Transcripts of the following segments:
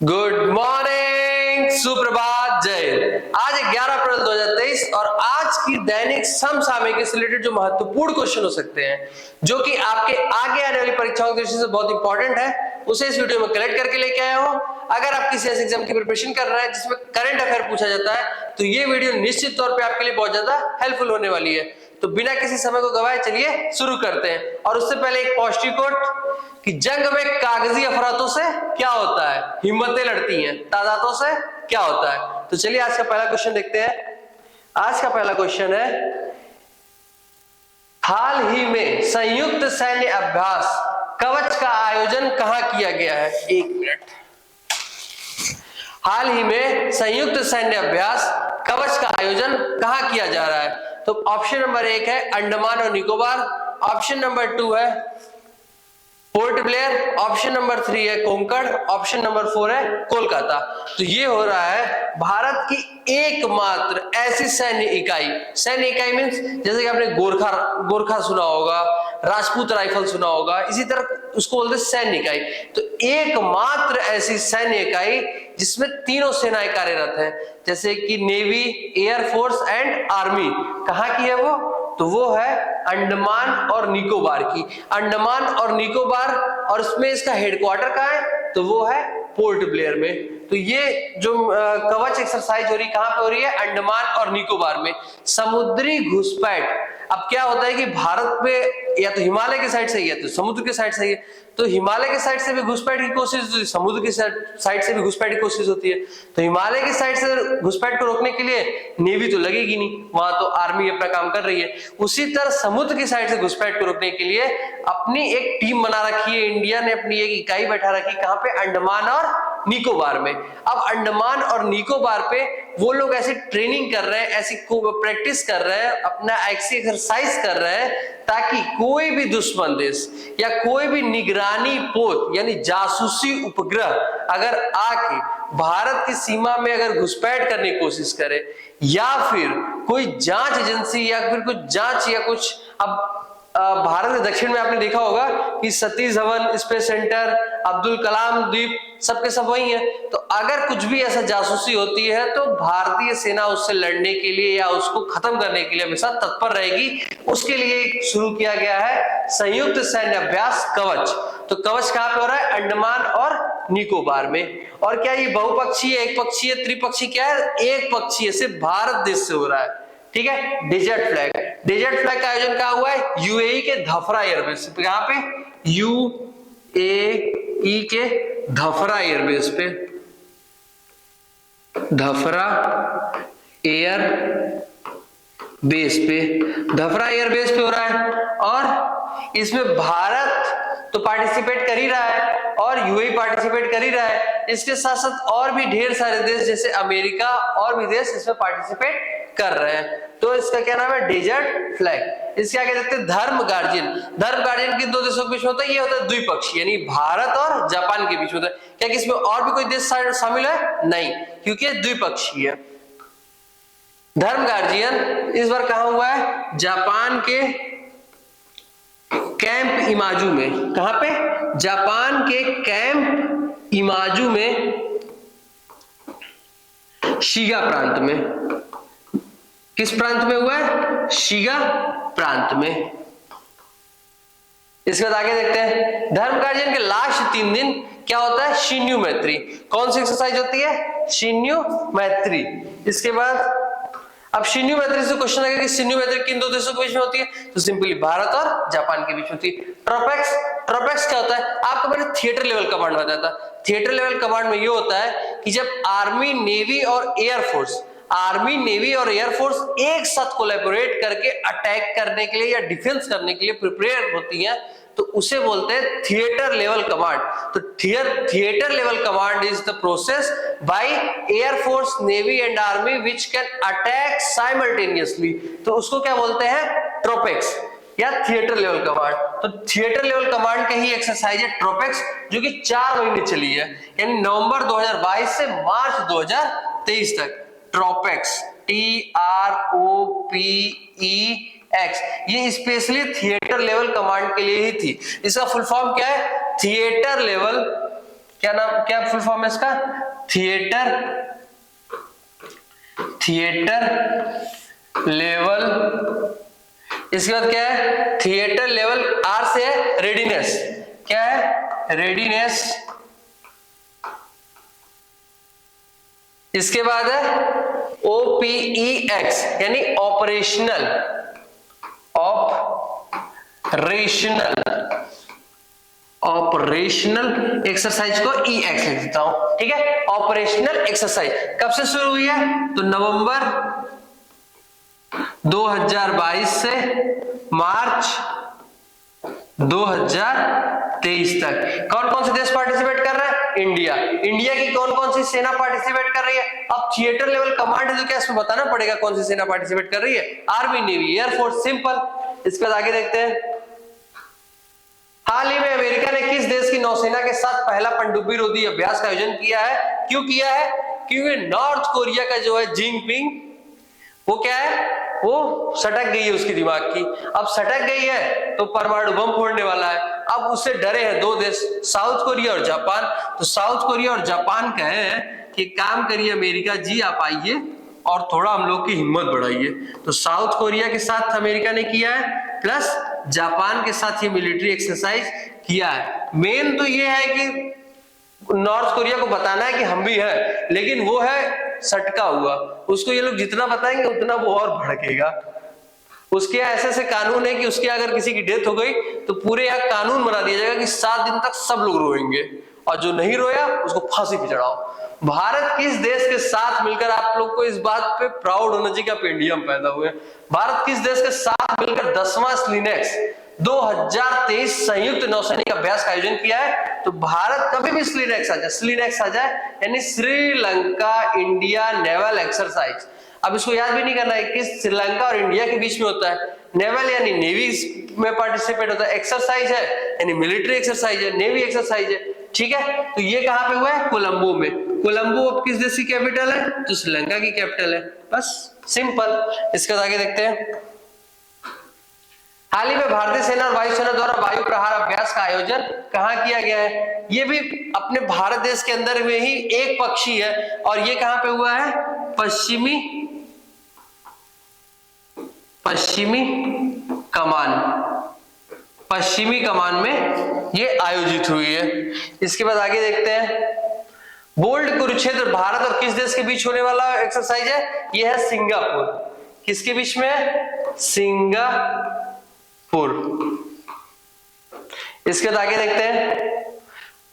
Good morning, सुप्रभात, जय हिंद। आज 11 अप्रैल 2023 और आज की दैनिक समसामयिक से रिलेटेड जो महत्वपूर्ण क्वेश्चन हो सकते हैं, जो कि आपके आगे आने वाली परीक्षाओं की दृष्टि से बहुत इंपॉर्टेंट है, उसे इस वीडियो में कलेक्ट करके लेके आया हूं। अगर आप किसी ऐसे एग्जाम की प्रिपरेशन कर रहे हैं जिसमें करंट अफेयर पूछा जाता है, तो ये वीडियो निश्चित तौर पर आपके लिए बहुत ज्यादा हेल्पफुल होने वाली है। तो बिना किसी समय को गवाए चलिए शुरू करते हैं। और उससे पहले एक पॉजिटिव कोट कि जंग में कागजी अफरातों से क्या होता है? हिम्मतें लड़ती हैं। तादादों से क्या होता है? तो चलिए आज का पहला क्वेश्चन देखते हैं। आज का पहला क्वेश्चन है, हाल ही में संयुक्त सैन्य अभ्यास कवच का आयोजन कहां किया गया है? एक मिनट। हाल ही में संयुक्त सैन्य अभ्यास कवच का आयोजन कहां किया जा रहा है? तो ऑप्शन नंबर 1 है अंडमान और निकोबार, ऑप्शन नंबर 2 है पोर्ट ब्लेयर, ऑप्शन नंबर 3 है कोंकण, ऑप्शन नंबर 4 है कोलकाता। तो ये हो रहा है भारत की एकमात्र ऐसी सैन्य इकाई मींस जैसे कि आपने गोरखा सुना होगा, राजपूत राइफल सुना होगा, इसी तरह उसको बोलते हैं सैन्य इकाई। तो एकमात्र ऐसी सैन्य इकाई जिसमें तीनों सेनाएं कार्यरत हैं, जैसे कि नेवी, एयरफोर्स एंड आर्मी। कहां की है वो? तो वो है अंडमान और निकोबार की। अंडमान और निकोबार, और उसमें इसका हेडक्वार्टर कहां है? तो वो है पोर्ट ब्लेयर में। तो ये जो कवच एक्सरसाइज हो रही कहां पे हो रही है? अंडमान और निकोबार में। समुद्री घुसपैठ, अब क्या होता है कि भारत में या तो हिमालय के साइड से ही है तो समुद्र के साइड से ही है, तो हिमालय के साइड से भी घुसपैठ की कोशिश होती है, समुद्र की साइड से भी घुसपैठ की कोशिश होती है। तो हिमालय की साइड से घुसपैठ को रोकने के लिए नेवी तो लगेगी नहीं, वहां तो आर्मी अपना काम कर रही है। उसी तरह समुद्र की साइड से घुसपैठ को रोकने के लिए अपनी एक टीम बना रखी है, इंडिया ने अपनी एक इकाई बैठा रखी, कहां पे? अंडमान और निकोबार में। अब अंडमान और निकोबार पे वो लोग ऐसी ट्रेनिंग कर रहे हैं, ऐसी प्रैक्टिस कर रहे हैं, अपना ऐसी एक्सरसाइज कर रहे हैं ताकि कोई भी दुश्मन देश या कोई भी निगरानी पोत यानी जासूसी उपग्रह अगर आके भारत की सीमा में अगर घुसपैठ करने की कोशिश करे, या फिर कोई जांच एजेंसी या फिर कुछ जांच या कुछ, अब भारत के दक्षिण में आपने देखा होगा कि सतीश धवन स्पेस सेंटर, अब्दुल कलाम द्वीप, सबके सब वही है। तो अगर कुछ भी ऐसा जासूसी होती है तो भारतीय सेना उससे लड़ने के लिए या उसको खत्म करने के लिए हमेशा तत्पर रहेगी। उसके लिए शुरू किया गया है संयुक्त सैन्य अभ्यास कवच। तो कवच कहां पे हो रहा है? अंडमान और निकोबार में। और क्या ये बहुपक्षीय, एक पक्षीय, त्रिपक्षीय, क्या है? एक पक्षीय, सिर्फ भारत देश से हो रहा है। ठीक है। डेजर्ट फ्लैग का आयोजन कहां हुआ है? यूएई के धफरा एयरबेस पे। कहां पे? यूएई के धफरा एयरबेस पे, धफरा एयर बेस पे, धफरा एयरबेस पे हो रहा है। और इसमें भारत तो पार्टिसिपेट कर ही रहा है और यूएई पार्टिसिपेट कर ही रहा है। इसके साथ साथ और भी ढेर सारे देश जैसे अमेरिका और भी देश इसमें पार्टिसिपेट कर रहे हैं। तो इसका क्या नाम है? Desert flag. इसके आगे देखते हैं धर्म गार्जियन। धर्म गार्जियन किन दो देशों के बीच में होता है? ये होता है द्विपक्षीय, यानी भारत और जापान के बीच में होता है। क्या इसमें और भी कोई देश शामिल है? नहीं, क्योंकि द्विपक्षीय है। धर्म गार्जियन इस बार कहां हुआ है? जापान के कैंप इमाजू में। कहां पे? जापान के कैंप इमाजू में, शिगा प्रांत में। किस प्रांत में हुआ है? शिगा प्रांत में। इसके बाद आगे देखते हैं धर्म गार्जियन के लास्ट 3 दिन क्या होता है? शिन्यू मैत्री। कौन सी एक्सरसाइज होती है? शिन्यू मैत्री। इसके बाद अब शिन्यू मैत्री से क्वेश्चन आएगा कि शिन्यू मैत्री किन दो देशों के बीच में होती है? तो सिंपली भारत और जापान के बीच होती है। ट्रोपेक्स क्या होता है? आपको मैंने थिएटर लेवल कमांड बताया था। थिएटर लेवल कमांड में ये होता है कि जब आर्मी, नेवी और एयरफोर्स एक साथ कोलैबोरेट करके अटैक करने के लिए या डिफेंस करने के लिए प्रिपेयर होती हैं, तो उसे बोलते हैं थिएटर लेवल कमांड। तो theatre level command is the process by air force, navy and army which can attack simultaneously. तो उसको क्या बोलते हैं? ट्रोपेक्स या थिएटर लेवल कमांड। तो थिएटर लेवल कमांड का ही एक्सरसाइज है ट्रोपेक्स, जो कि 4 महीने चली है, यानी नवंबर 2022 से मार्च 2023 तक। ट्रोपेक्स, TROPEX, ये स्पेशली थिएटर लेवल कमांड के लिए ही थी। इसका फुल फॉर्म क्या है? थिएटर लेवल क्या नाम, क्या फुल फॉर्म है इसका? Theatre level. इसके बाद क्या है? थिएटर लेवल, आर से है रेडीनेस। क्या है? रेडीनेस। इसके बाद है OPEX यानी ऑपरेशनल एक्सरसाइज को EX लिख देता हूं, ठीक है। ऑपरेशनल एक्सरसाइज कब से शुरू हुई है? तो नवंबर 2022 से मार्च 2023 तक। कौन कौन से देश पार्टिसिपेट कर रहे हैं? इंडिया। इंडिया की कौन कौन सी सेना पार्टिसिपेट कर रही है? अब थिएटर लेवल कमांड है तो क्या इसमें बताना पड़ेगा कौन सी सेना पार्टिसिपेट कर रही है? Army, navy, air force, simple. इसके बाद आगे देखते हैं। हाल ही में अमेरिका ने किस देश की नौसेना के साथ पहला पनडुब्बी रोधी अभ्यास का आयोजन किया है? क्यों किया है? क्योंकि नॉर्थ कोरिया का जो है जिनपिंग, वो क्या है, वो सटक गई है उसकी दिमाग की। अब सटक गई है तो परमाणु बम फोड़ने वाला है। अब उससे डरे हैं दो देश, साउथ कोरिया और जापान। तो साउथ कोरिया और जापान कहे हैं कि काम करिए अमेरिका जी, आप आइए और थोड़ा हम लोग की हिम्मत बढ़ाइए। तो साउथ कोरिया के साथ अमेरिका ने किया है, प्लस जापान के साथ ये मिलिट्री एक्सरसाइज किया है। मेन तो ये है कि नॉर्थ कोरिया को बताना है कि हम भी हैं, लेकिन वो है सटका हुआ। उसको ये लोग जितना बताएंगे उतना वो और भड़केगा। उसके ऐसे ऐसे कानून है कि उसके अगर किसी की डेथ हो गई तो पूरे यहाँ कानून बना दिया जाएगा कि 7 दिन तक सब लोग रोएंगे, और जो नहीं रोया उसको फांसी पे चढ़ाओ। भारत किस देश के साथ मिलकर, आप लोग को इस बात पे प्राउड होना चाहिए कि आप इंडिया में पैदा हुए। भारत किस देश के साथ मिलकर 10वां स्लिनेक्स 2023 संयुक्त नौसैनिक अभ्यास का आयोजन किया है? तो भारत कभी भी स्लिनेक्स आ जाए यानी श्रीलंका इंडिया नेवल एक्सरसाइज। अब इसको याद भी नहीं करना है कि श्रीलंका और इंडिया के बीच में होता है। नेवल यानी नेवी में पार्टिसिपेट होता है, एक्सरसाइज है यानी मिलिट्री एक्सरसाइज है, नेवी एक्सरसाइज है, ठीक है। तो ये कहां पे हुआ है? कोलंबो में। कोलंबो अब किस देश की कैपिटल है? तो श्रीलंका की कैपिटल है, बस सिंपल। इसके आगे देखते हैं। हाल ही में भारतीय सेना और वायुसेना द्वारा वायु प्रहार अभ्यास का आयोजन कहां किया गया है? ये भी अपने भारत देश के अंदर में ही एक पक्षी है, और ये कहां पे हुआ है? पश्चिमी कमान में ये आयोजित हुई है। इसके बाद आगे देखते हैं। बोल्ड कुरुक्षेत्र भारत और किस देश के बीच होने वाला एक्सरसाइज है? ये है सिंगापुर। किसके बीच में है? सिंगापुर। इसके बाद आगे देखते हैं।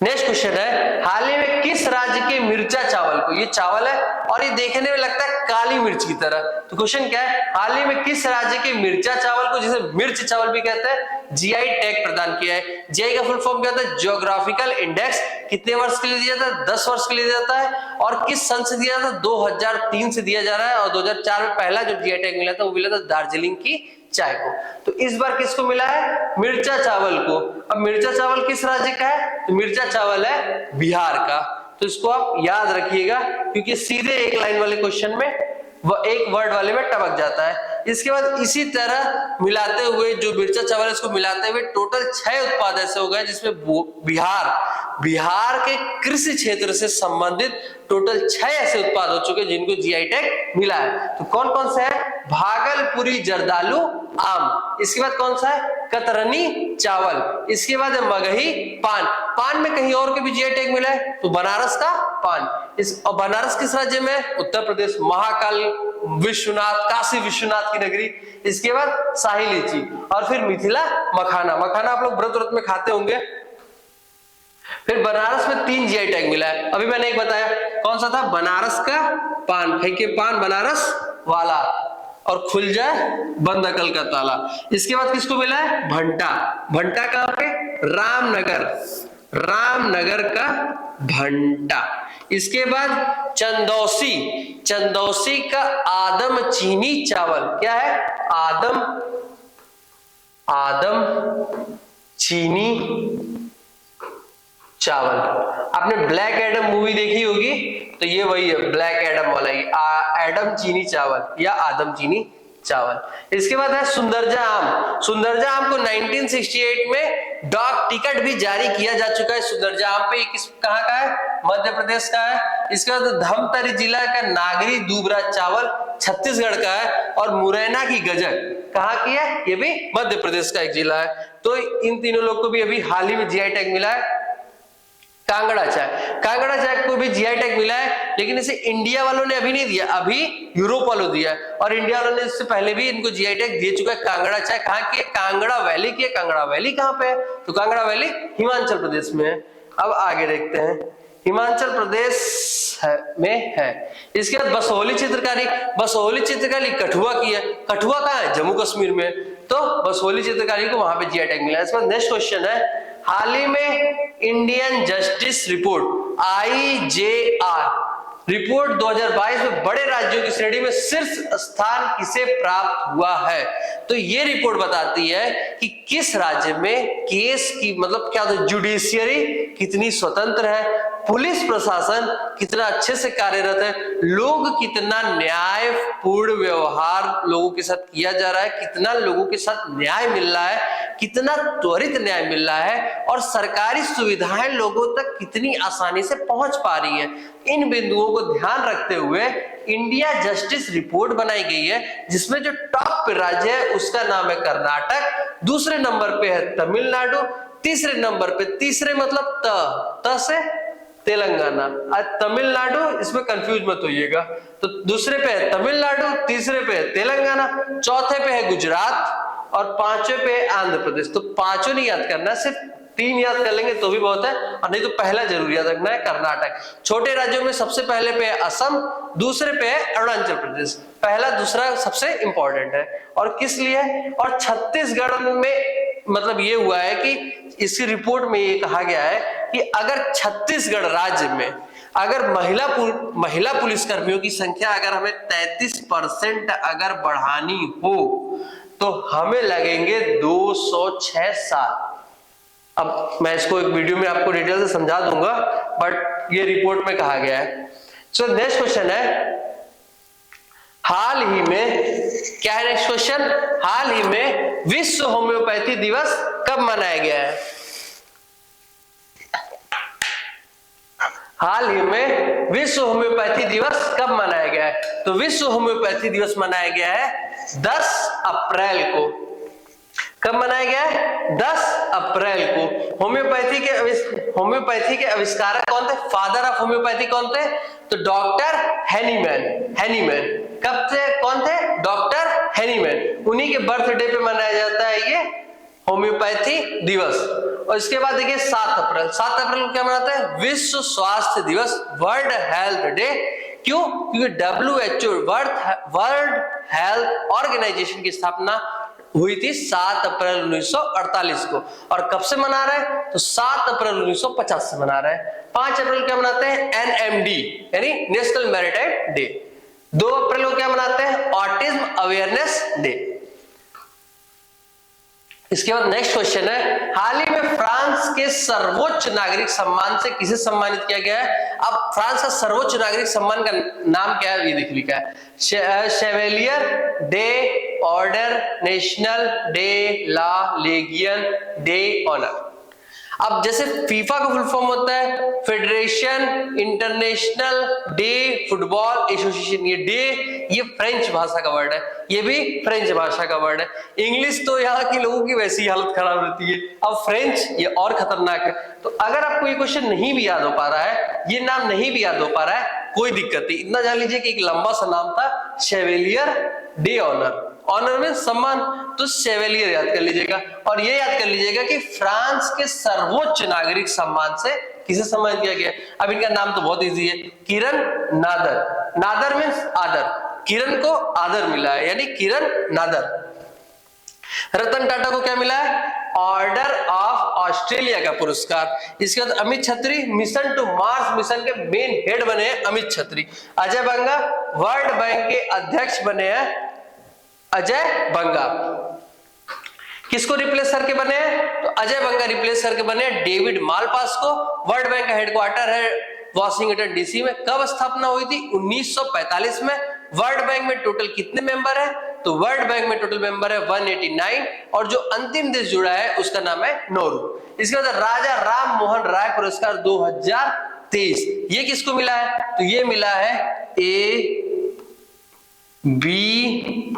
नेक्स्ट क्वेश्चन है, हाल ही में किस राज्य के मिर्चा चावल को, ये चावल है और ये देखने में लगता है काली मिर्च की तरह, तो क्वेश्चन क्या है? हाल ही में किस राज्य के मिर्चा चावल को, जिसे मिर्च चावल भी कहते हैं, GI टैग प्रदान किया है? GI का फुल फॉर्म क्या होता है? Geographical index. कितने वर्ष के लिए दिया जाता है? 10 वर्ष के लिए दिया जाता है। और किस सन से दिया जाता है? 2003 से दिया जा रहा है। और 2004 में पहला जो GI टैग मिला था वो मिला था दार्जिलिंग की चाय को। तो इस बार किसको मिला है? मिर्चा चावल को। अब मिर्चा चावल किस राज्य का है? तो मिर्चा चावल है बिहार का। तो इसको आप याद रखिएगा, क्योंकि सीधे एक लाइन वाले क्वेश्चन में एक वर्ड वाले में टपक जाता है। इसके बाद इसी तरह मिलाते हुए जो मिर्चा चावल, इसको मिलाते हुए टोटल 6 उत्पाद ऐसे हो गए जिसमें बिहार के कृषि क्षेत्र से संबंधित टोटल 6 ऐसे उत्पाद हो चुके जिनको GI टैग मिला है। तो कौन कौन से है? भागलपुरी जर्दालू आम। इसके बाद कौन सा है? कतरनी चावल। इसके बाद है मगही पान। पान में कहीं और के भी GI टैग मिला है, तो बनारस का पान। और बनारस किस राज्य में? उत्तर प्रदेश। महाकाल विश्वनाथ, काशी विश्वनाथ की नगरी। इसके बाद शाही लीची, और फिर मिथिला मखाना। मखाना आप लोग व्रत में खाते होंगे। फिर बनारस में 3 GI टैग मिला है। अभी मैंने एक बताया, कौन सा था? बनारस का पान। खाई के पान बनारस वाला, और खुल जाए बंद अकल का ताला। इसके बाद किसको मिला है? भंटा। भंटा कहां पे? रामनगर का भंटा। इसके बाद चंदौसी का आदम चीनी चावल। क्या है? आदम चीनी चावल। आपने ब्लैक एडम मूवी देखी होगी, तो ये वही है, ब्लैक एडम वाला ही एडम चीनी चावल या आदम चीनी चावल। इसके बाद है सुंदरजा आम। सुंदरजा आम को 1968 में डाक टिकट भी जारी किया जा चुका है। सुंदरजा आम पे किस कहाँ का है? मध्य प्रदेश का है। इसके बाद धमतरी जिला का नागरी दूबरा चावल छत्तीसगढ़ का है। और मुरैना की गजक कहाँ की है? ये भी मध्य प्रदेश का एक जिला है। तो इन तीनों लोग को भी अभी हाल ही में जीआई टैग मिला है। कांगड़ा चाय, कांगड़ा चाय को भी जीआई टैग मिला है, लेकिन इसे इंडिया वालों ने अभी नहीं दिया, अभी यूरोप वालों दिया है। और इंडिया वालों ने इससे पहले भी इनको जीआई टैग दे चुका है। कांगड़ा चाय कहाँ की है? कांगड़ा वैली की है। कांगड़ा वैली कहाँ पे है? तो कांगड़ा वैली हिमाचल प्रदेश में है। अब आगे देखते हैं, हिमाचल प्रदेश में है। इसके बाद बसोहली चित्रकारी। बसोहली चित्रकारी कठुआ की है। कठुआ कहाँ है? जम्मू कश्मीर में। तो बसोहली चित्रकारी को वहां पे जीआई टैग मिला है। इसके बाद नेक्स्ट क्वेश्चन है, हाल ही में Indian justice report IJR report 2022 में बड़े राज्यों की श्रेणी में शीर्ष स्थान किसे प्राप्त हुआ है? तो ये रिपोर्ट बताती है कि किस राज्य में केस की मतलब क्या होता है, जुडिशियरी कितनी स्वतंत्र है, पुलिस प्रशासन कितना अच्छे से कार्यरत है, लोग कितना न्यायपूर्ण व्यवहार लोगों के साथ किया जा रहा है, कितना लोगों के साथ न्याय मिल रहा है, कितना त्वरित न्याय मिल रहा है, और सरकारी सुविधाएं लोगों तक कितनी आसानी से पहुंच पा रही है। इन बिंदुओं को ध्यान रखते हुए इंडिया जस्टिस रिपोर्ट बनाई गई है, जिसमें जो टॉप पे राज्य है उसका नाम है कर्नाटक, दूसरे नंबर पे है तमिलनाडु, तीसरे नंबर पे, तीसरे मतलब त से तेलंगाना। आज तमिलनाडु, इसमें कंफ्यूज मत होइएगा, तो दूसरे पे है तमिलनाडु, तीसरे पे है तेलंगाना, चौथे पे है गुजरात और पांचवें पे है आंध्र प्रदेश। तो पांचों नहीं याद करना, सिर्फ 3 याद कर लेंगे तो भी बहुत है, और नहीं तो पहला जरूर याद रखना है कर्नाटक। छोटे राज्यों में सबसे पहले पे है असम, दूसरे पे है अरुणाचल प्रदेश, पहला दूसरा सबसे इंपॉर्टेंट है। और किस लिए? और छत्तीसगढ़ में मतलब ये हुआ है कि इसी रिपोर्ट में ये कहा गया है कि अगर छत्तीसगढ़ राज्य में अगर महिला पुलिसकर्मियों की संख्या अगर हमें 33% अगर बढ़ानी हो तो हमें लगेंगे 206 साल। अब मैं इसको एक वीडियो में आपको डिटेल से समझा दूंगा, बट ये रिपोर्ट में कहा गया है। सो नेक्स्ट क्वेश्चन है, हाल ही में क्या है? नेक्स्ट क्वेश्चन, हाल ही में विश्व होम्योपैथी दिवस कब मनाया गया है? हाल ही में विश्व होम्योपैथी दिवस कब मनाया गया है? तो विश्व होम्योपैथी दिवस मनाया गया है 10 अप्रैल को। कब मनाया गया है? 10 अप्रैल को। होम्योपैथी के आविष्कारक कौन थे? फादर ऑफ होम्योपैथी कौन थे? तो डॉक्टर हैनीमैन। कब से? कौन थे? Doctor Hahnemann. उन्हीं के बर्थडे पे मनाया जाता है ये होम्योपैथी दिवस। और इसके बाद देखिए 7 अप्रैल को क्या मनाते हैं? विश्व स्वास्थ्य दिवस, वर्ल्ड हेल्थ डे। क्यों? क्योंकि WHO वर्ल्ड हेल्थ ऑर्गेनाइजेशन की स्थापना हुई थी 7 अप्रैल 1948 को। और कब से मना रहे हैं? तो 7 अप्रैल 1950 से मना रहे हैं। 5 अप्रैल क्या मनाते हैं? NMD यानी नेशनल मैरीटाइम डे। 2 अप्रैल को क्या मनाते हैं? Autism awareness day. इसके बाद नेक्स्ट क्वेश्चन है, हाल ही में फ्रांस के सर्वोच्च नागरिक सम्मान से किसे सम्मानित किया गया है? अब फ्रांस का सर्वोच्च नागरिक सम्मान का नाम क्या है? ये देख लिखा है, chevalier de order national de la legion de honour. अब जैसे फीफा का फुल फॉर्म होता है Federation Internationale de Football Association, ये डे ये फ्रेंच भाषा का वर्ड है, ये भी फ्रेंच भाषा का वर्ड है। इंग्लिश तो यहाँ के लोगों की वैसी हालत खराब रहती है, अब फ्रेंच ये और खतरनाक है। तो अगर आपको ये क्वेश्चन नहीं भी याद हो पा रहा है, ये नाम नहीं भी याद हो पा रहा है, कोई दिक्कत नहीं, इतना जान लीजिए कि एक लंबा सा नाम था शेवेलियर डे ऑनर। ऑनर में सम्मान, तो शेवेलियर याद कर लीजिएगा। और ये याद कर लीजिएगा कि फ्रांस के सर्वोच्च नागरिक सम्मान से किसे सम्मानित किया गया? अब इनका नाम तो बहुत इजी है, किरण नादर। नादर मीन्स आदर, किरण को आदर मिला है यानी किरण नादर। रतन टाटा को क्या मिला है? ऑर्डर ऑफ ऑस्ट्रेलिया का पुरस्कार। इसके बाद अमित छत्री मिशन टू मार्स मिशन के मेन हेड बने हैं अमित छत्री। अजय बंगा वर्ल्ड बैंक के अध्यक्ष बने हैं अजय बंगा। किसको रिप्लेस करके बने हैं? तो अजय बंगा रिप्लेस करके बने हैं डेविड मालपास को। वर्ल्ड बैंक का हेडक्वार्टर है वॉशिंगटन DC में। कब स्थापना हुई थी? 1945 में। वर्ल्ड बैंक में टोटल कितने मेंबर है? तो वर्ल्ड बैंक में टोटल मेंबर है 189 और जो अंतिम देश जुड़ा है उसका नाम है नोरू। इसके बाद राजा राम मोहन राय पुरस्कार 2023, ये किसको मिला है? तो ये मिला है ए बी,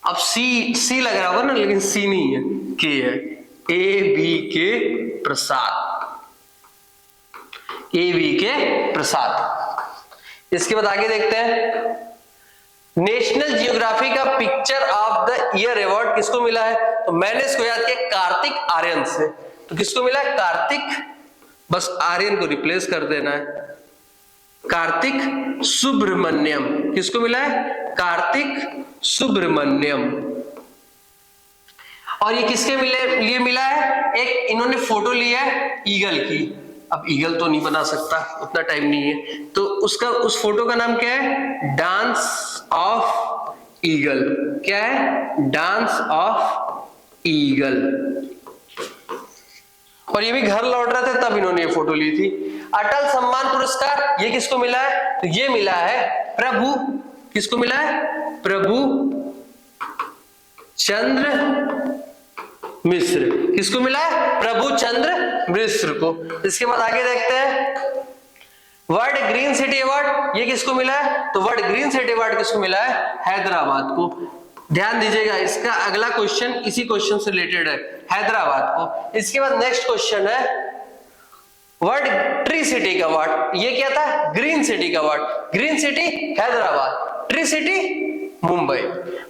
अब सी लग रहा होगा ना, लेकिन सी नहीं है, के है, ए बी के प्रसाद, ए बी के प्रसाद। इसके बाद आगे देखते हैं, नेशनल जियोग्राफी का picture of the year award किसको मिला है? तो मैंने इसको याद किया कार्तिक आर्यन से। तो किसको मिला है? कार्तिक, बस आर्यन को रिप्लेस कर देना है, कार्तिक सुब्रमण्यम। किसको मिला है? कार्तिक सुब्रमण्यम। और ये किसके लिए मिला है? एक इन्होंने फोटो लिया है ईगल की, अब ईगल तो नहीं बना सकता, उतना टाइम नहीं है, तो उस फोटो का नाम क्या है? Dance of eagle. क्या है? Dance of eagle. और ये भी घर लौट रहे थे तब इन्होंने ये फोटो ली थी। अटल सम्मान पुरस्कार ये किसको मिला है? तो ये मिला है प्रभु, किसको मिला है? प्रभु चंद्र मिश्र। किसको मिला है? प्रभु चंद्र मिश्र को। इसके बाद आगे देखते हैं, वर्ल्ड ग्रीन सिटी अवार्ड ये किसको मिला है? तो वर्ल्ड ग्रीन सिटी अवार्ड किसको मिला है? हैदराबाद को। ध्यान दीजिएगा, इसका अगला क्वेश्चन इसी क्वेश्चन से रिलेटेड है, हैदराबाद को। इसके बाद नेक्स्ट क्वेश्चन है वर्ल्ड ट्री सिटी का अवार्ड, ये क्या था? ग्रीन सिटी का award. Green city Hyderabad, tree city Mumbai.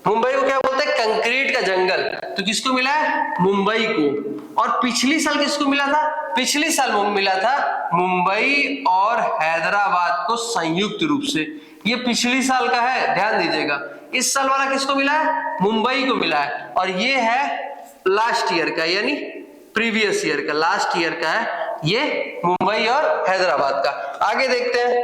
Mumbai को क्या बोलते हैं? कंक्रीट का जंगल। तो किसको मिला है? मुंबई को। और पिछली साल किसको मिला था? पिछली साल मिला था मुंबई और हैदराबाद को संयुक्त रूप से। ये पिछली साल का है, ध्यान दीजिएगा। इस साल वाला किसको मिला है? मुंबई को मिला है। और ये है लास्ट ईयर का, यानी प्रीवियस ईयर का, लास्ट ईयर का है ये, मुंबई और हैदराबाद का। आगे देखते हैं,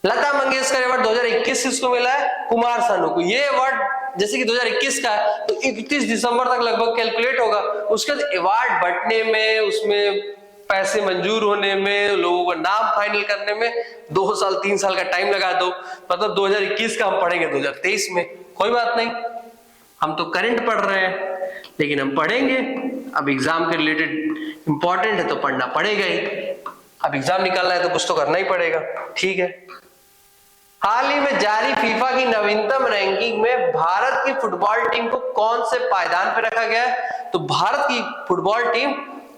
लता मंगेशकर अवार्ड 2021 किसको मिला है? कुमार सानू को। ये अवार्ड जैसे कि 2021 का है तो 31 दिसंबर तक लगभग कैलकुलेट होगा। उसके बाद अवार्ड बंटने में, उसमें पैसे मंजूर होने में, लोगों का नाम फाइनल करने में 2 साल 3 साल का टाइम लगा दो। मतलब 2021 का हम पढ़ेंगे 2023 में, कोई बात नहीं, हम तो करंट पढ़ रहे हैं, लेकिन हम पढ़ेंगे। अब एग्जाम के रिलेटेड इंपॉर्टेंट है तो पढ़ना पड़ेगा ही। अब एग्जाम निकालना है तो कुछ तो करना ही पड़ेगा, ठीक है। हाल ही में जारी फीफा की नवीनतम रैंकिंग में भारत की फुटबॉल टीम को कौन से पायदान पर रखा गया है? तो भारत की फुटबॉल टीम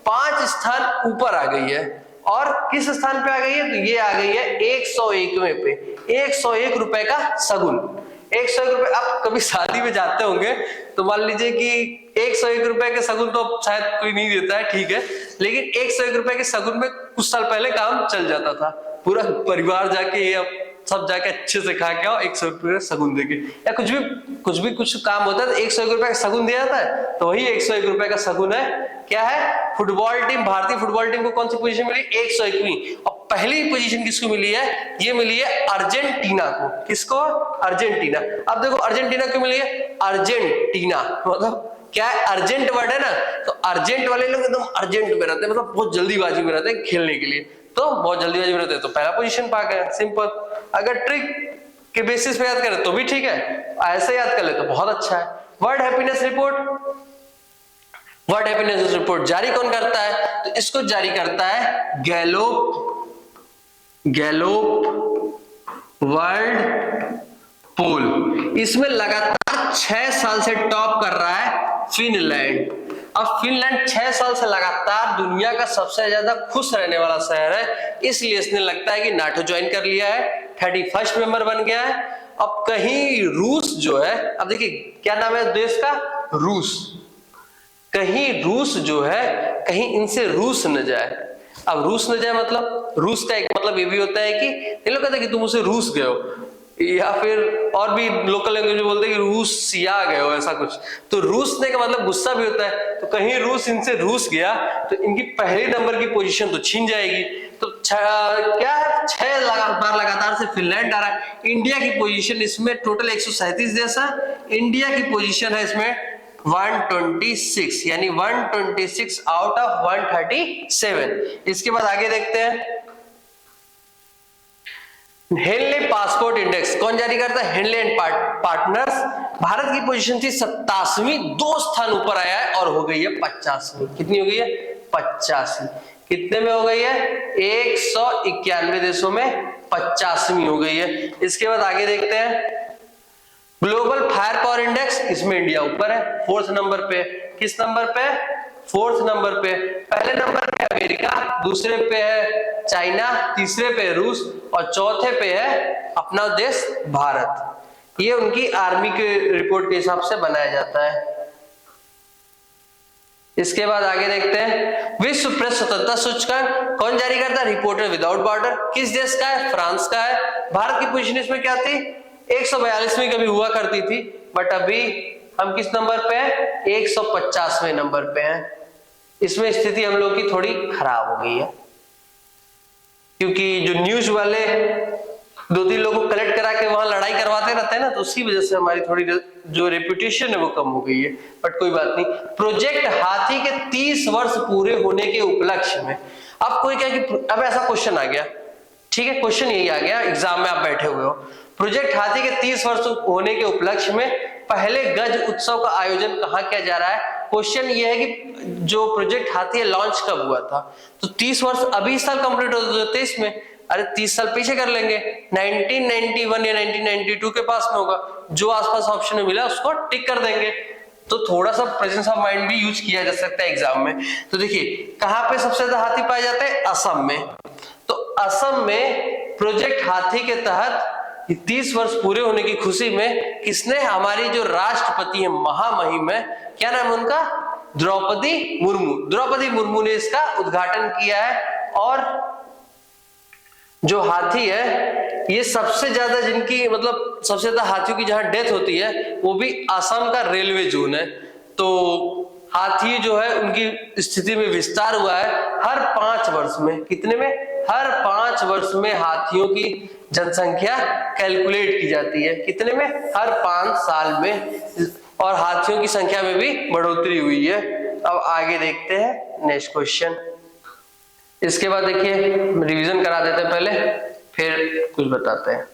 5 स्थान ऊपर आ गई है। और किस स्थान पे आ गई है? तो ये आ गई है 101वें पे। 101 रुपए का सगुन, 101 रुपए। आप कभी शादी में जाते होंगे तो मान लीजिए कि 101 रुपए के सगुन तो शायद कोई नहीं देता है, ठीक है, लेकिन 101 रुपए के सगुन में कुछ साल पहले काम चल जाता था। पूरा परिवार जाके या सब जाके अच्छे से खा के आओ 101 रुपए का सगुन देके, या कुछ काम होता है तो 101 रुपए का सगुन दिया जाता है, तो वही 101 रुपए का सगुन है। क्या है? फुटबॉल टीम, भारतीय फुटबॉल टीम को कौन सी पोजीशन मिली? 101वीं। और पहली पोजीशन किसको मिली है? ये मिली है अर्जेंटीना को। किसको? अर्जेंटीना। अब देखो अर्जेंटीना क्यों मिली है? अर्जेंटीना मतलब क्या है? अर्जेंट वर्ड है ना, तो अर्जेंट वाले लोग एकदम अर्जेंट में रहते हैं, मतलब बहुत जल्दीबाजी में रहते हैं खेलने के लिए, तो बहुत जल्दीबाजी में रहते हैं तो पहला पोजीशन पा गए, सिंपल। अगर ट्रिक के बेसिस पे याद करें तो भी ठीक है, ऐसे याद कर ले तो बहुत अच्छा है। World happiness report, world happiness report जारी कौन करता है? तो इसको जारी करता है गैलोप वर्ल्ड पोल। इसमें लगातार 6 साल से टॉप कर रहा है फिनलैंड। अब फिनलैंड 6 साल से लगातार दुनिया का सबसे ज्यादा खुश रहने वाला शहर है, इसलिए इसने लगता है कि नाटो ज्वाइन कर लिया है, 31st मेंबर बन गया है। अब कहीं रूस जो है, अब देखिए क्या नाम है देश का? रूस। कहीं रूस जो है, कहीं इनसे रूस न जाए। अब रूस न जाए मतलब, रूस का एक मतलब ये भी होता है कि ये लोग कहते हैं कि तुम उसे रूस गए हो, या फिर और भी लोकल लैंग्वेज में बोलते हैं कि रूस या गए हो, ऐसा कुछ। तो रूसने का मतलब गुस्सा भी होता है, तो कहीं रूस इनसे रूस गया तो इनकी पहले नंबर की पोजीशन तो छीन जाएगी। तो क्या है? 6 बार लगातार से फिनलैंड आ रहा है। इंडिया की पोजीशन इसमें टोटल 137 देश है, इंडिया की पोजीशन है इसमें 126, यानी 126 आउट ऑफ 137। इसके बाद आगे देखते हैं, हेनले पासपोर्ट इंडेक्स कौन जारी करता है? Henley and partners. भारत की पोजीशन थी 87वीं, 2 स्थान ऊपर आया है और हो गई है 85वीं। कितनी हो गई है? 85। कितने में हो गई है? 191 देशों में 85वीं हो गई है। इसके बाद आगे देखते हैं ग्लोबल फायर पावर इंडेक्स, इसमें इंडिया ऊपर है, 4th नंबर पे। किस नंबर पे? 4th नंबर पे। पहले नंबर पे अमेरिका, दूसरे पे है चाइना, तीसरे पे रूस और चौथे पे है अपना देश भारत। ये उनकी आर्मी के रिपोर्ट के हिसाब से बनाया जाता है। इसके बाद आगे देखते हैं विश्व प्रेस स्वतंत्रता सूचकांक कौन जारी करता है? Reporter without border. किस देश का है? फ्रांस का है। भारत की पोजीशन इसमें क्या थी? 142वीं कभी हुआ करती थी, बट अभी हम किस नंबर पे हैं? 150वें नंबर पे हैं। इसमें स्थिति हम लोग की थोड़ी खराब हो गई है, क्योंकि जो न्यूज वाले 2-3 लोगों को कलेक्ट करा के वहां लड़ाई करवाते रहते हैं ना, तो उसी वजह से हमारी थोड़ी जो रेपुटेशन है वो कम हो गई है। बट कोई बात नहीं। प्रोजेक्ट हाथी के 30 वर्ष पूरे होने के उपलक्ष्य में, अब कोई क्या कि अब ऐसा क्वेश्चन आ गया, ठीक है, क्वेश्चन यही आ गया, एग्जाम में आप बैठे हुए हो, प्रोजेक्ट हाथी के 30 वर्ष होने के उपलक्ष्य में पहले गज उत्सव का आयोजन कहाँ किया जा रहा है? क्वेश्चन ये है कि जो प्रोजेक्ट हाथी है लॉन्च कब हुआ था? तो 30 वर्ष अभी इस साल कंप्लीट हो 23 में, अरे 30 साल पीछे कर लेंगे, 1991 या 1992 के पास में होगा, जो आसपास ऑप्शन में मिला उसको टिक कर देंगे। तो थोड़ा सा प्रेजेंस ऑफ माइंड भी यूज किया जा सकता है एग्जाम में। तो देखिए कहाँ पे सबसे ज्यादा हाथी पाए जाते हैं? असम में। तो असम में प्रोजेक्ट हाथी के तहत 30 वर्ष पूरे होने की खुशी में किसने, हमारी जो राष्ट्रपति है महामहिम है, क्या नाम है उनका? द्रौपदी मुर्मू। द्रौपदी मुर्मू ने इसका उद्घाटन किया है। और जो हाथी है ये सबसे ज्यादा जिनकी मतलब सबसे ज्यादा हाथियों की जहां डेथ होती है वो भी असम का रेलवे जोन है। तो हाथी जो है उनकी स्थिति में विस्तार हुआ है हर 5 वर्ष में। कितने में? हर 5 वर्ष में हाथियों की जनसंख्या कैलकुलेट की जाती है। कितने में? हर 5 साल में। और हाथियों की संख्या में भी बढ़ोतरी हुई है। अब आगे देखते हैं नेक्स्ट क्वेश्चन। इसके बाद देखिए रिवीजन करा देते हैं पहले, फिर कुछ बताते हैं।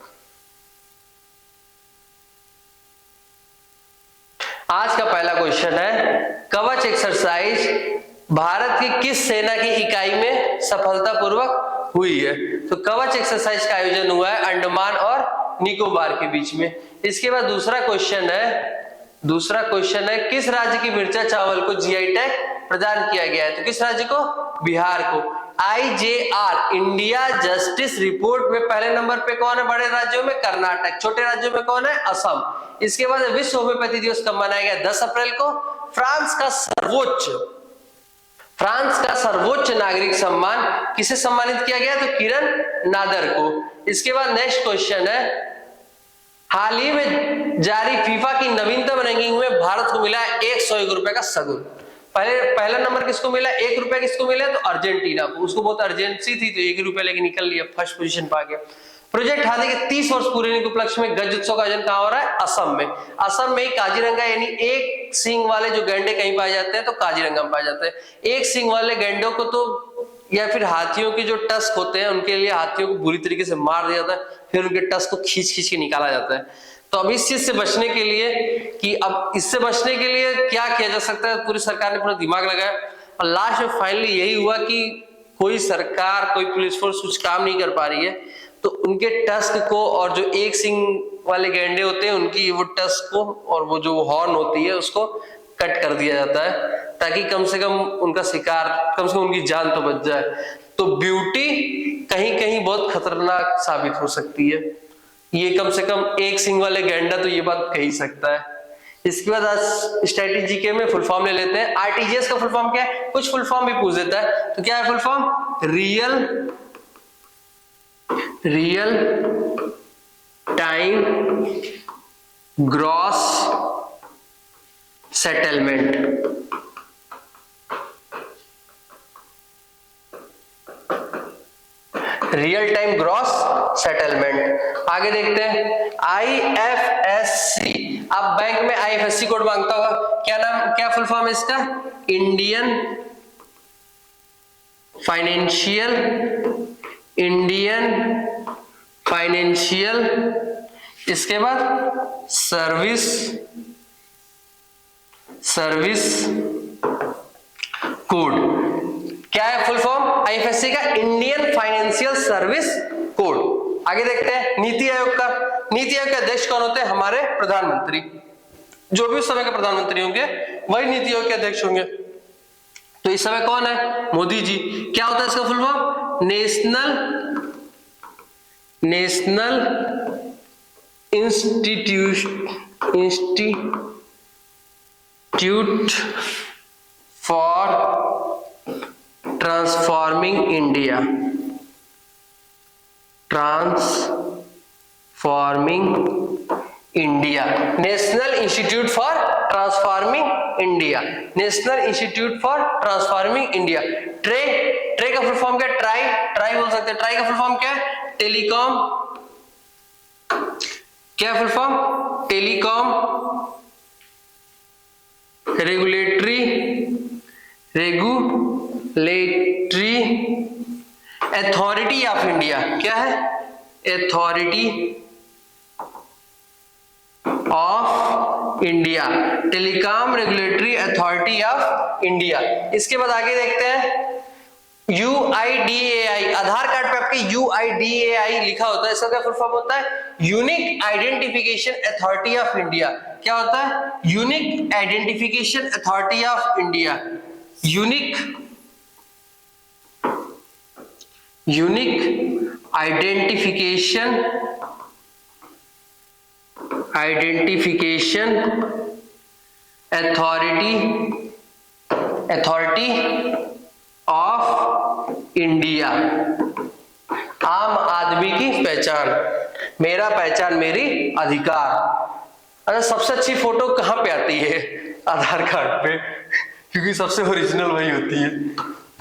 आज का पहला क्वेश्चन है कवच एक्सरसाइज भारत की किस सेना की इकाई में सफलतापूर्वक हुई है? तो कवच एक्सरसाइज का आयोजन हुआ है अंडमान और निकोबार के बीच में। इसके बाद दूसरा क्वेश्चन है किस राज्य की मिर्चा चावल को जीआई टैग प्रदान किया गया है? तो किस राज्य को? बिहार को। IJR इंडिया जस्टिस रिपोर्ट में पहले नंबर पे कौन है बड़े राज्यों में? कर्नाटक। छोटे राज्यों में कौन है? असम। इसके बाद विश्व होम्योपैथी दिवस कब मनाया गया? 10 अप्रैल को। फ्रांस का सर्वोच्च नागरिक सम्मान किसे सम्मानित किया गया? तो किरण नादर को। इसके बाद नेक्स्ट क्वेश्चन है हाल ही में जारी फीफा की नवीनतम रैंकिंग में भारत को मिला 101 रुपए का सगुन। पहला नंबर किसको मिला? 1 रुपया किसको मिला? तो अर्जेंटीना को। उसको बहुत अर्जेंसी थी तो 1 रुपया लेके निकल लिया, फर्स्ट पोजीशन पा गया। प्रोजेक्ट हाथी के 30 वर्ष पूरे होने के उपलक्ष्य में गज उत्सव का आयोजन कहां हो रहा है? असम में। असम में काजीरंगा यानी एक सींग वाले जो गैंडे कहीं पाए जाते हैं तो काजीरंगा में पाए जाते हैं। एक सींग वाले गैंडों को तो या फिर हाथियों के जो टस्क होते हैं उनके लिए हाथियों को बुरी तरीके से मार दिया जाता है, फिर उनके टस्क को खींच के निकाला जाता है। तो अब इस चीज से बचने के लिए क्या किया जा सकता है? पूरी सरकार ने पूरा दिमाग लगाया और लास्ट में फाइनली यही हुआ कि कोई सरकार, कोई पुलिस फोर्स कुछ काम नहीं कर पा रही है, तो उनके टस्क को और जो एक सिंग वाले गैंडे होते हैं उनकी वो टस्क को और वो जो हॉर्न होती है उसको कट कर दिया जाता है, ताकि कम से कम उनका शिकार, कम से कम उनकी जान तो बच जाए। तो ब्यूटी कहीं कहीं बहुत खतरनाक साबित हो सकती है। ये कम से कम एक सिंग वाले गैंडा तो ये बात कह ही सकता है। इसके बाद आज स्ट्रेटेजी के में फुल फॉर्म ले लेते हैं। आरटीजीएस का फुल फॉर्म क्या है? कुछ फुल फॉर्म भी पूछ देता है, तो क्या है full form? Real time gross settlement. Real time gross settlement. आगे देखते हैं IFSC। अब बैंक में IFSC कोड मांगता होगा, क्या नाम, क्या फुल फॉर्म है इसका? इंडियन फाइनेंशियल इसके बाद सर्विस कोड। क्या है फुल फॉर्म आईएफएससी का? Indian financial service code. आगे देखते हैं नीति आयोग का। नीति आयोग के अध्यक्ष कौन होते हैं? हमारे प्रधानमंत्री। जो भी उस समय के प्रधानमंत्री होंगे वही नीति आयोग के अध्यक्ष होंगे। तो इस समय कौन है? मोदी जी। क्या होता है इसका full form? National institute for transforming India. National institute for transforming India. National institute for transforming India. Tray का फुल फॉर्म क्या है? ट्राई बोल सकते हैं। ट्राई का फुल फॉर्म क्या है? टेलीकॉम। क्या full form? Telecom regulatory authority of India. क्या है? Authority of India. Telecom regulatory authority of India. इसके बाद आगे देखते हैं UIDAI। आधार कार्ड पे आपके UIDAI लिखा होता है, इसका क्या फुल फॉर्म होता है? Unique identification authority of India. क्या होता है? Unique identification authority of India. Unique identification authority of India. आम आदमी की पहचान, मेरा पहचान मेरी अधिकार। अच्छा, सबसे अच्छी फोटो कहाँ पे आती है? आधार कार्ड पे, क्योंकि सबसे ओरिजिनल वही होती है।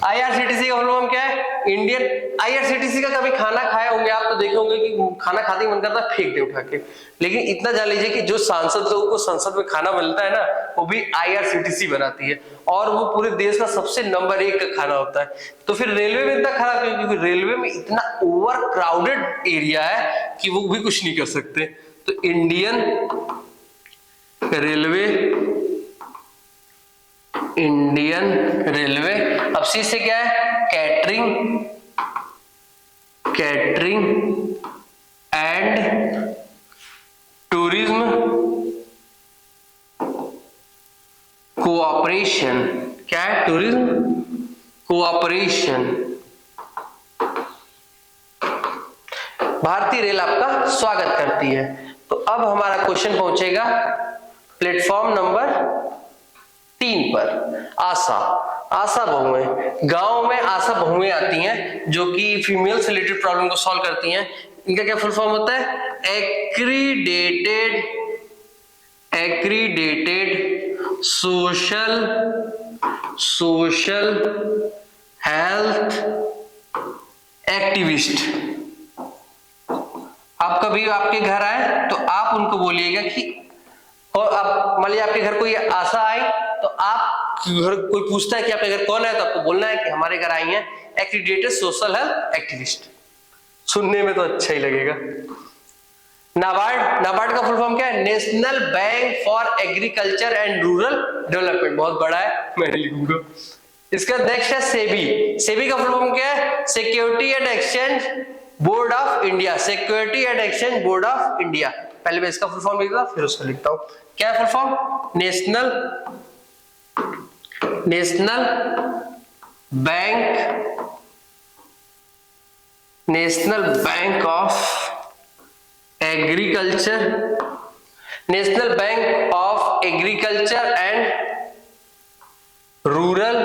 आईआरसीटीसी का फुल फॉर्म क्या है? इंडियन। आईआरसीटीसी का कभी खाना खाए होंगे आप तो देखे होंगे कि खाना खाते ही मन करता है फेंक दे उठा के, लेकिन इतना जान लीजिए कि जो सांसद लोगों को संसद में खाना मिलता है ना, वो भी आईआरसीटीसी बनाती है, और वो पूरे देश का सबसे नंबर 1 का खाना होता है। तो फिर रेलवे में इतना खराब क्यों? क्योंकि रेलवे में इतना ओवर क्राउडेड एरिया है कि वो भी कुछ नहीं कर सकते। तो इंडियन रेलवे। अब सी से क्या है? Catering and tourism cooperation. क्या है? Tourism cooperation. भारतीय रेल आपका स्वागत करती है। तो अब हमारा क्वेश्चन पहुंचेगा प्लेटफॉर्म नंबर 3 पर। आशा बहुएं। गांव में आशा बहुएं आती हैं जो कि फीमेल से रिलेटेड प्रॉब्लम को सॉल्व करती हैं। इनका क्या फुल फॉर्म होता है? Accredited social health activist. आप कभी आपके घर आए तो आप उनको बोलिएगा कि, और आप मान लीजिए आपके घर कोई आशा आई तो आप घर कोई पूछता है कि आपके घर कौन है, तो आपको बोलना है कि हमारे घर आई हैं एक्रीडेटेड सोशल हेल्थ एक्टिविस्ट। सुनने में तो अच्छा ही लगेगा। नाबार्ड का फुल फॉर्म क्या है? National bank for agriculture and rural development. बहुत बड़ा है, मैं लिखूंगा। इसका नेक्स्ट है सेबी का फुल फॉर्म क्या है? Security and exchange board of India. Security and exchange board of India. पहले मैं इसका फुल फॉर्म लिखता फिर उसका लिखता हूं। क्या है full form? National bank of agriculture and rural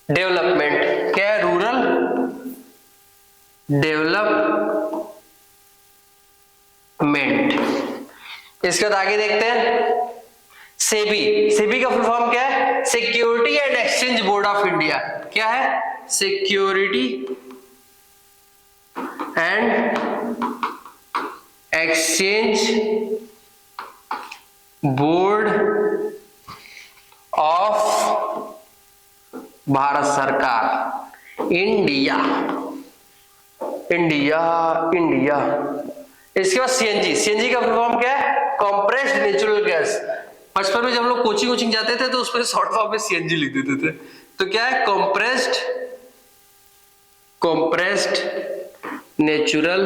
development. क्या है? Rural development. इसके बाद आगे देखते हैं सेबी का फुल फॉर्म क्या है? Security and exchange board of India. क्या है? Security and exchange board of Bharat सरकार। इंडिया। इसके बाद सीएनजी, सीएनजी का फुल फॉर्म क्या है? Compressed natural gas. बचपन में जब हम लोग कोचिंग जाते थे तो उसमें शॉर्ट फॉर्म में सीएनजी लिख देते थे। तो क्या है? Compressed natural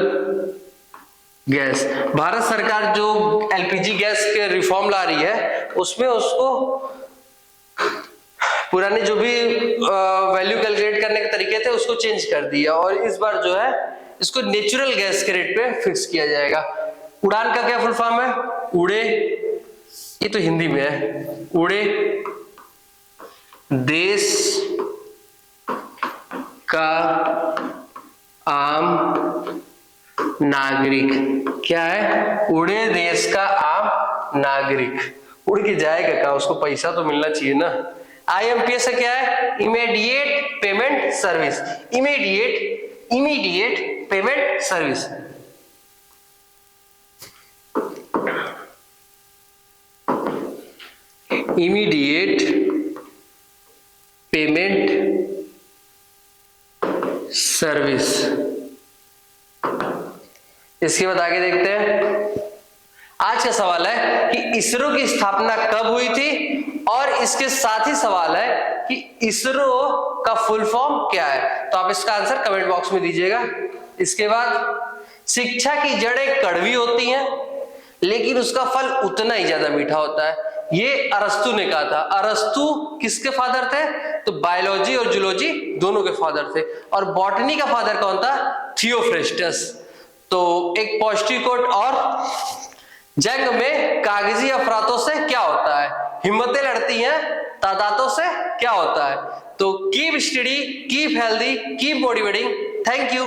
gas. भारत सरकार जो एलपीजी गैस के रिफॉर्म ला रही है उसमें उसको पुराने जो भी वैल्यू कैलकुलेट करने के तरीके थे उसको चेंज कर दिया और इस बार जो है इसको नेचुरल गैस के रेट पे फिक्स किया जाएगा। उड़ान का क्या फुल फॉर्म है? उड़े, ये तो हिंदी में है, उड़े देश का आम नागरिक। क्या है? उड़े देश का आम नागरिक। उड़ के जाएगा कहाँ? उसको पैसा तो मिलना चाहिए ना। आईएमपीएस से क्या है? Immediate payment service. Immediate payment service. Immediate payment service. इसके बाद आगे देखते हैं। आज का सवाल है कि इसरो की स्थापना कब हुई थी और इसके साथ ही सवाल है कि इसरो का फुल फॉर्म क्या है। तो आप इसका आंसर कमेंट बॉक्स में दीजिएगा। इसके बाद शिक्षा की जड़ें कड़वी होती हैं लेकिन उसका फल उतना ही ज्यादा मीठा होता है। ये अरस्तु ने कहा था। अरस्तु किसके फादर थे? तो बायोलॉजी और जूलॉजी दोनों के फादर थे। और बॉटनी का फादर कौन था? थियोफ्रेस्टस। तो एक पॉजिटिव कोट और, जंग में कागजी अफरातों से क्या होता है? हिम्मतें लड़ती हैं, तादादों से क्या होता है? तो keep study, keep healthy, keep motivating. Thank you.